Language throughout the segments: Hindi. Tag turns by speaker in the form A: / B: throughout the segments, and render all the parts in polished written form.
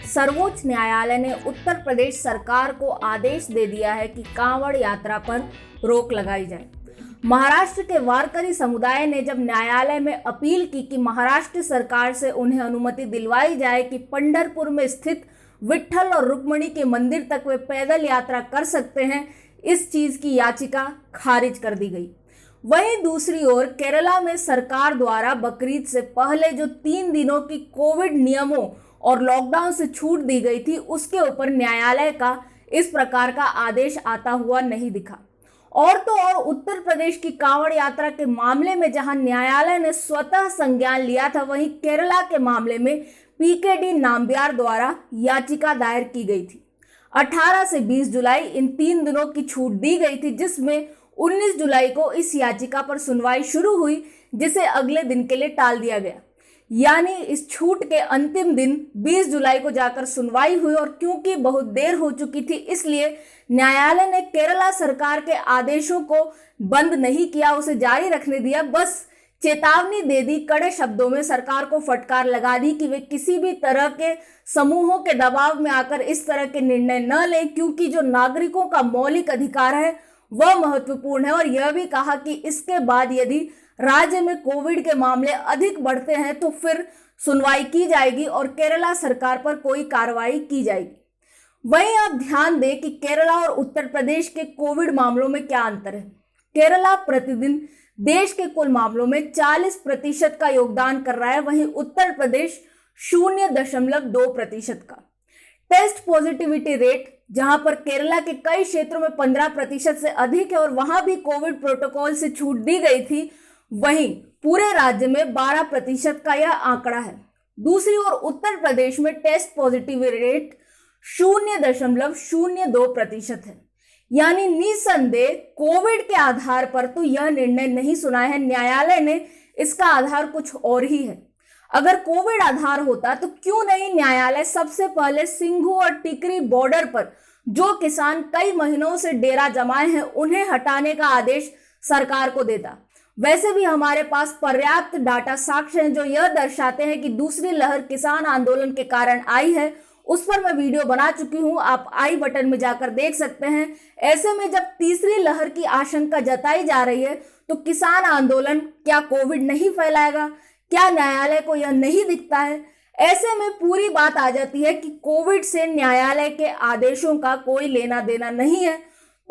A: सर्वोच्च न्यायालय ने उत्तर प्रदेश सरकार को आदेश दे दिया है कि कांवड़ यात्रा पर रोक लगाई जाए। महाराष्ट्र के वारकरी समुदाय ने जब न्यायालय में अपील की कि महाराष्ट्र सरकार से उन्हें अनुमति दिलवाई जाए कि पंढरपुर में स्थित विट्ठल और रुक्मिणी के मंदिर तक वे पैदल यात्रा कर सकते हैं, इस चीज की याचिका खारिज कर दी गई। वहीं दूसरी ओर केरला में सरकार द्वारा बकरीद से पहले जो 3 दिनों की कोविड नियमों और लॉकडाउन से छूट दी गई थी, उसके ऊपर न्यायालय का इस प्रकार का आदेश आता हुआ नहीं दिखा। और तो और उत्तर प्रदेश की कांवड़ यात्रा के मामले में जहां न्यायालय ने स्वतः संज्ञान लिया था, वहीं केरला के मामले में पीकेडी नाम्बियार द्वारा याचिका दायर की गई थी। 18 से 20 जुलाई इन 3 दिनों की छूट दी गई थी, जिसमें 19 जुलाई को इस याचिका पर सुनवाई शुरू हुई, जिसे अगले दिन के लिए टाल दिया गया। यानी इस छूट के अंतिम दिन 20 जुलाई को जाकर सुनवाई हुई और क्योंकि बहुत देर हो चुकी थी, इसलिए न्यायालय ने केरला सरकार के आदेशों को बंद नहीं किया, उसे जारी रखने दिया। बस चेतावनी दे दी, कड़े शब्दों में सरकार को फटकार लगा दी कि वे किसी भी तरह के समूहों के दबाव में आकर इस तरह के निर्णय न लें, क्योंकि जो नागरिकों का मौलिक अधिकार है वह महत्वपूर्ण है। और यह भी कहा कि इसके बाद यदि राज्य में कोविड के मामले अधिक बढ़ते हैं तो फिर सुनवाई की जाएगी और केरला सरकार पर कोई कार्रवाई की जाएगी। वहीं आप ध्यान दें कि केरला और उत्तर प्रदेश के कोविड मामलों में क्या अंतर है। केरला प्रतिदिन देश के कुल मामलों में 40% का योगदान कर रहा है, वहीं उत्तर प्रदेश 0.2% का। टेस्ट पॉजिटिविटी रेट जहां पर केरला के कई क्षेत्रों में 15% से अधिक है और वहां भी कोविड प्रोटोकॉल से छूट दी गई थी, वहीं पूरे राज्य में 12% का यह आंकड़ा है। दूसरी ओर उत्तर प्रदेश में टेस्ट पॉजिटिविटी रेट 0.02% है। यानी निसंदेह कोविड के आधार पर तो यह निर्णय नहीं सुना है न्यायालय ने, इसका आधार कुछ और ही है। अगर कोविड आधार होता तो क्यों नहीं न्यायालय सबसे पहले सिंघू और टिकरी बॉर्डर पर जो किसान कई महीनों से डेरा जमाए हैं उन्हें हटाने का आदेश सरकार को देता। वैसे भी हमारे पास पर्याप्त डाटा साक्ष्य हैं जो यह दर्शाते हैं कि दूसरी लहर किसान आंदोलन के कारण आई है। उस पर मैं वीडियो बना चुकी हूं, आप आई बटन में जाकर देख सकते हैं। ऐसे में जब तीसरी लहर की आशंका जताई जा रही है तो किसान आंदोलन क्या कोविड नहीं फैलाएगा? क्या न्यायालय को यह नहीं दिखता है? ऐसे में पूरी बात आ जाती है कि कोविड से न्यायालय के आदेशों का कोई लेना देना नहीं है,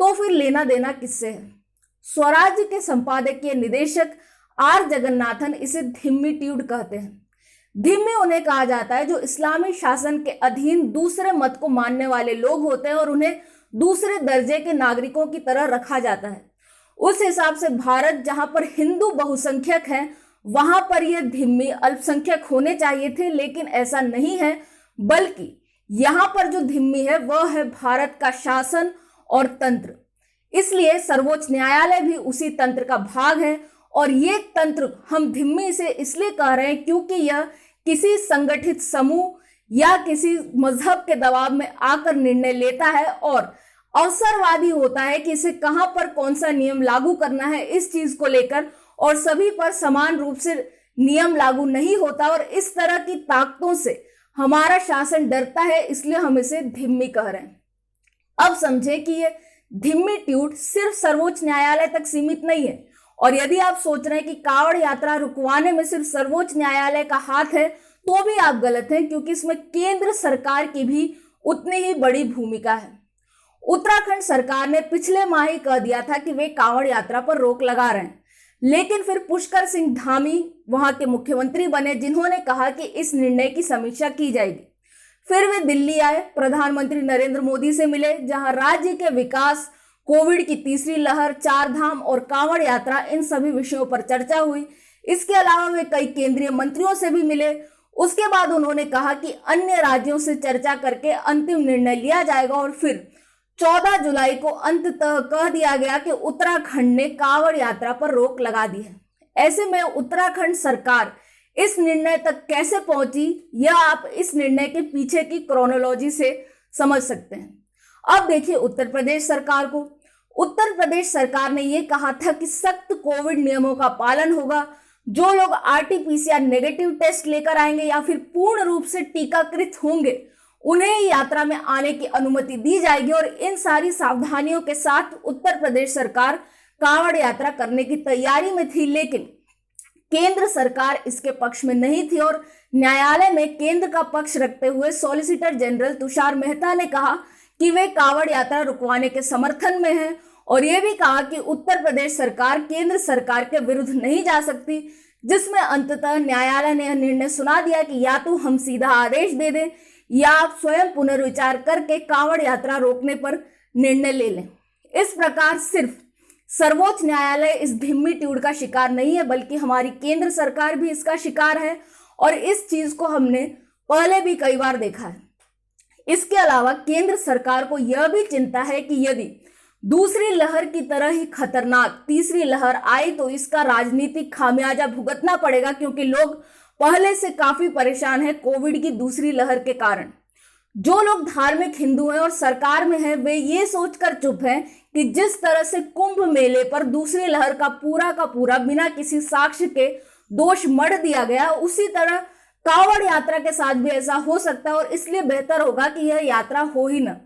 A: तो फिर लेना देना किससे है? स्वराज्य के संपादकीय निदेशक आर जगन्नाथन इसे धिम्मीट्यूड कहते हैं। धिम्मी उन्हें कहा जाता है जो इस्लामी शासन के अधीन दूसरे मत को मानने वाले लोग होते हैं और उन्हें दूसरे दर्जे के नागरिकों की तरह रखा जाता है। उस हिसाब से भारत जहां पर हिंदू बहुसंख्यक है, वहां पर यह धिम्मी अल्पसंख्यक होने चाहिए थे, लेकिन ऐसा नहीं है, बल्कि यहां पर जो धिम्मी है वह है भारत का शासन और तंत्र। इसलिए सर्वोच्च न्यायालय भी उसी तंत्र का भाग है और ये तंत्र हम धिम्मी से इसलिए कह रहे हैं क्योंकि यह किसी संगठित समूह या किसी मजहब के दबाव में आकर निर्णय लेता है और अवसरवादी होता है कि इसे कहां पर कौन सा नियम लागू करना है इस चीज को लेकर, और सभी पर समान रूप से नियम लागू नहीं होता। और इस तरह की ताकतों से हमारा शासन डरता है, इसलिए हम इसे धिम्मी कह रहे हैं। अब समझे कि ये धिम्मीट्यूड सिर्फ सर्वोच्च न्यायालय तक सीमित नहीं है। और यदि आप सोच रहे हैं कि कांवड़ यात्रा रुकवाने में सिर्फ सर्वोच्च न्यायालय का हाथ है, तो भी आप गलत हैं, क्योंकि इसमें केंद्र सरकार की भी उतनी ही बड़ी भूमिका है। उत्तराखंड सरकार ने पिछले माह ही कह दिया था कि वे कांवड़ यात्रा पर रोक लगा रहे हैं, लेकिन फिर पुष्कर सिंह धामी वहां के मुख्यमंत्री बने, जिन्होंने कहा कि इस निर्णय की समीक्षा की जाएगी। फिर वे दिल्ली आए, प्रधानमंत्री नरेंद्र मोदी से मिले, जहां राज्य के विकास, कोविड की तीसरी लहर, 4 धाम और कांवड़ यात्रा, इन सभी विषयों पर चर्चा हुई। इसके अलावा वे कई केंद्रीय मंत्रियों से भी मिले। उसके बाद उन्होंने कहा कि अन्य राज्यों से चर्चा करके अंतिम निर्णय लिया जाएगा और फिर 14 जुलाई को अंततः कह दिया गया कि उत्तराखंड ने कांवड़ यात्रा पर रोक लगा दी है। ऐसे में उत्तराखंड सरकार इस निर्णय तक कैसे पहुंची, यह आप इस निर्णय के पीछे की क्रोनोलॉजी से समझ सकते हैं। अब देखिए उत्तर प्रदेश सरकार को। उत्तर प्रदेश सरकार ने यह कहा था कि सख्त कोविड नियमों का पालन होगा। जो लोग आरटीपीसीआर नेगेटिव टेस्ट लेकर आएंगे या फिर पूर्ण रूप से टीकाकृत होंगे, उन्हें यात्रा में आने की अनुमति दी जाएगी। और इन सारी सावधानियों के साथ उत्तर प्रदेश सरकार कांवड़ यात्रा करने की तैयारी में थी, लेकिन केंद्र सरकार इसके पक्ष में नहीं थी। और न्यायालय में केंद्र का पक्ष रखते हुए सॉलिसिटर जनरल तुषार मेहता ने कहा कि वे कांवड़ यात्रा रुकवाने के समर्थन में हैं, और यह भी कहा कि उत्तर प्रदेश सरकार केंद्र सरकार के विरुद्ध नहीं जा सकती, जिसमें अंततः न्यायालय ने यह निर्णय सुना दिया कि या तो हम सीधा आदेश दे दें या आप स्वयं पुनर्विचार करके कांवड़ यात्रा रोकने पर निर्णय ले लें। इस प्रकार सिर्फ सर्वोच्च न्यायालय इस ढिम्मी ट्यूड का शिकार नहीं है, बल्कि हमारी केंद्र सरकार भी इसका शिकार है, और इस चीज को हमने पहले भी कई बार देखा है। इसके अलावा केंद्र सरकार को यह भी चिंता है कि यदि दूसरी लहर की तरह ही खतरनाक तीसरी लहर आई तो इसका राजनीतिक खामियाजा भुगतना पड़ेगा, क्योंकि लोग पहले से काफी परेशान हैं कोविड की दूसरी लहर के कारण। जो लोग धार्मिक हिंदू हैं और सरकार में हैं, वे ये सोचकर चुप हैं कि जिस तरह से कुंभ मेले पर दूसरी लहर का पूरा बिना किसी साक्ष्य के दोष मढ़ दिया गया, उसी तरह कांवड़ यात्रा के साथ भी ऐसा हो सकता है। और इसलिए बेहतर होगा कि यह यात्रा हो ही न।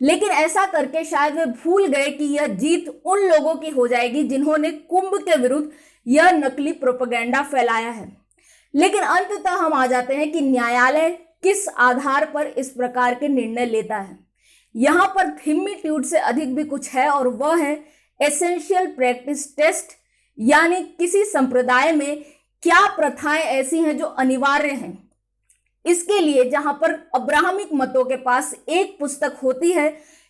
A: लेकिन ऐसा करके शायद वे भूल गए कि यह जीत उन लोगों की हो जाएगी जिन्होंने कुंभ के विरुद्ध यह नकली प्रोपेगेंडा फैलाया है। लेकिन अंततः हम आ जाते हैं कि न्यायालय किस आधार पर इस प्रकार के निर्णय लेता है। यहाँ पर ढिम्मी ट्यूड से अधिक भी कुछ है, और वह है एसेंशियल प्रैक्टिस टेस्ट, यानी किसी संप्रदाय में क्या प्रथाएं ऐसी हैं जो अनिवार्य हैं। इसके लिए जहां पर अब्राहमिक मतों के पास एक पुस्तक होती है,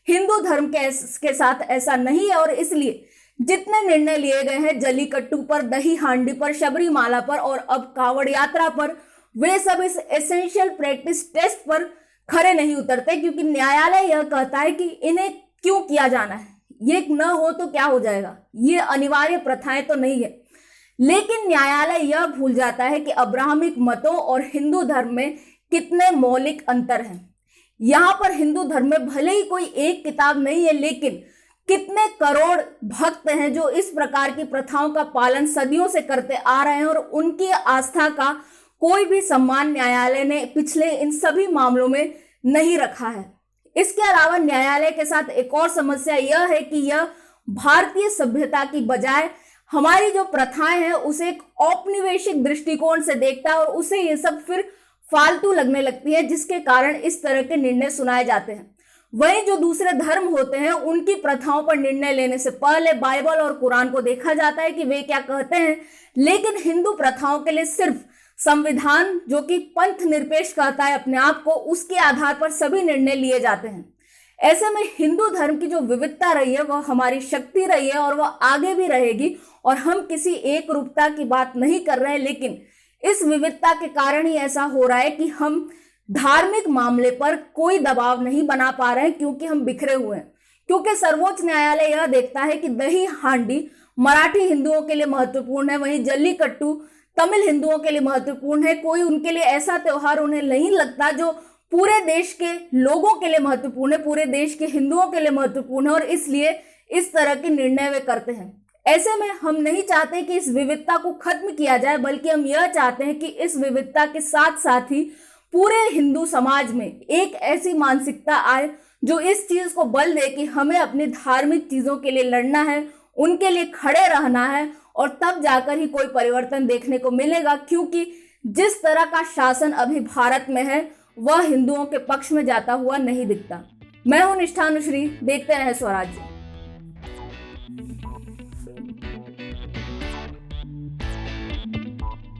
A: हिंदू धर्म के साथ ऐसा नहीं है, और इसलिए जितने निर्णय लिए गए हैं जल्लीकट्टू पर, दही हांडी पर, शबरीमाला पर और अब कांवड़ यात्रा पर, वे सब इस एसेंशियल प्रैक्टिस टेस्ट पर खरे नहीं उतरते, क्योंकि न्यायालय यह कहता है कि इन्हें क्यों किया जाना है, ये न हो तो क्या हो जाएगा, ये अनिवार्य प्रथाएं तो नहीं है। लेकिन न्यायालय यह भूल जाता है कि अब्राहमिक मतों और हिंदू धर्म में कितने मौलिक अंतर हैं। यहाँ पर हिंदू धर्म में भले ही कोई एक किताब नहीं है, लेकिन कितने करोड़ भक्त हैं जो इस प्रकार की प्रथाओं का पालन सदियों से करते आ रहे हैं, और उनकी आस्था का कोई भी सम्मान न्यायालय ने पिछले इन सभी मामलों में नहीं रखा है। इसके अलावा न्यायालय के साथ एक और समस्या यह है कि यह भारतीय सभ्यता की बजाय हमारी जो प्रथाएं हैं उसे एक औपनिवेशिक दृष्टिकोण से देखता है, और उसे ये सब फिर फालतू लगने लगती है, जिसके कारण इस तरह के निर्णय सुनाए जाते हैं। वहीं जो दूसरे धर्म होते हैं उनकी प्रथाओं पर निर्णय लेने से पहले बाइबल और कुरान को देखा जाता है कि वे क्या कहते हैं। लेकिन हिंदू प्रथाओं के लिए सिर्फ संविधान, जो कि पंथ निरपेक्ष कहता है अपने आप को, उसके आधार पर सभी निर्णय लिए जाते हैं। ऐसे में हिंदू धर्म की जो विविधता रही है वह हमारी शक्ति रही है, और वह आगे भी रहेगी। और हम किसी एक रूपता की बात नहीं कर रहे हैं, लेकिन इस विविधता के कारण ही ऐसा हो रहा है कि हम धार्मिक मामले पर कोई दबाव नहीं बना पा रहे हैं, क्योंकि हम बिखरे हुए हैं। क्योंकि सर्वोच्च न्यायालय यह देखता है कि दही हांडी मराठी हिंदुओं के लिए महत्वपूर्ण है, वहीं जल्लीकट्टू तमिल हिंदुओं के लिए महत्वपूर्ण है। कोई उनके लिए ऐसा त्योहार उन्हें नहीं लगता जो पूरे देश के लोगों के लिए महत्वपूर्ण है, पूरे देश के हिंदुओं के लिए महत्वपूर्ण है, और इसलिए इस तरह के निर्णय वे करते हैं। ऐसे में हम नहीं चाहते कि इस विविधता को खत्म किया जाए, बल्कि हम यह चाहते हैं कि इस विविधता के साथ साथ ही पूरे हिंदू समाज में एक ऐसी मानसिकता आए जो इस चीज को बल दे कि हमें अपनी धार्मिक चीजों के लिए लड़ना है, उनके लिए खड़े रहना है, और तब जाकर ही कोई परिवर्तन देखने को मिलेगा। क्योंकि जिस तरह का शासन अभी भारत में है वह हिंदुओं के पक्ष में जाता हुआ नहीं दिखता। मैं हूं निष्ठा अनुश्री, देखते रहे स्वराज्य।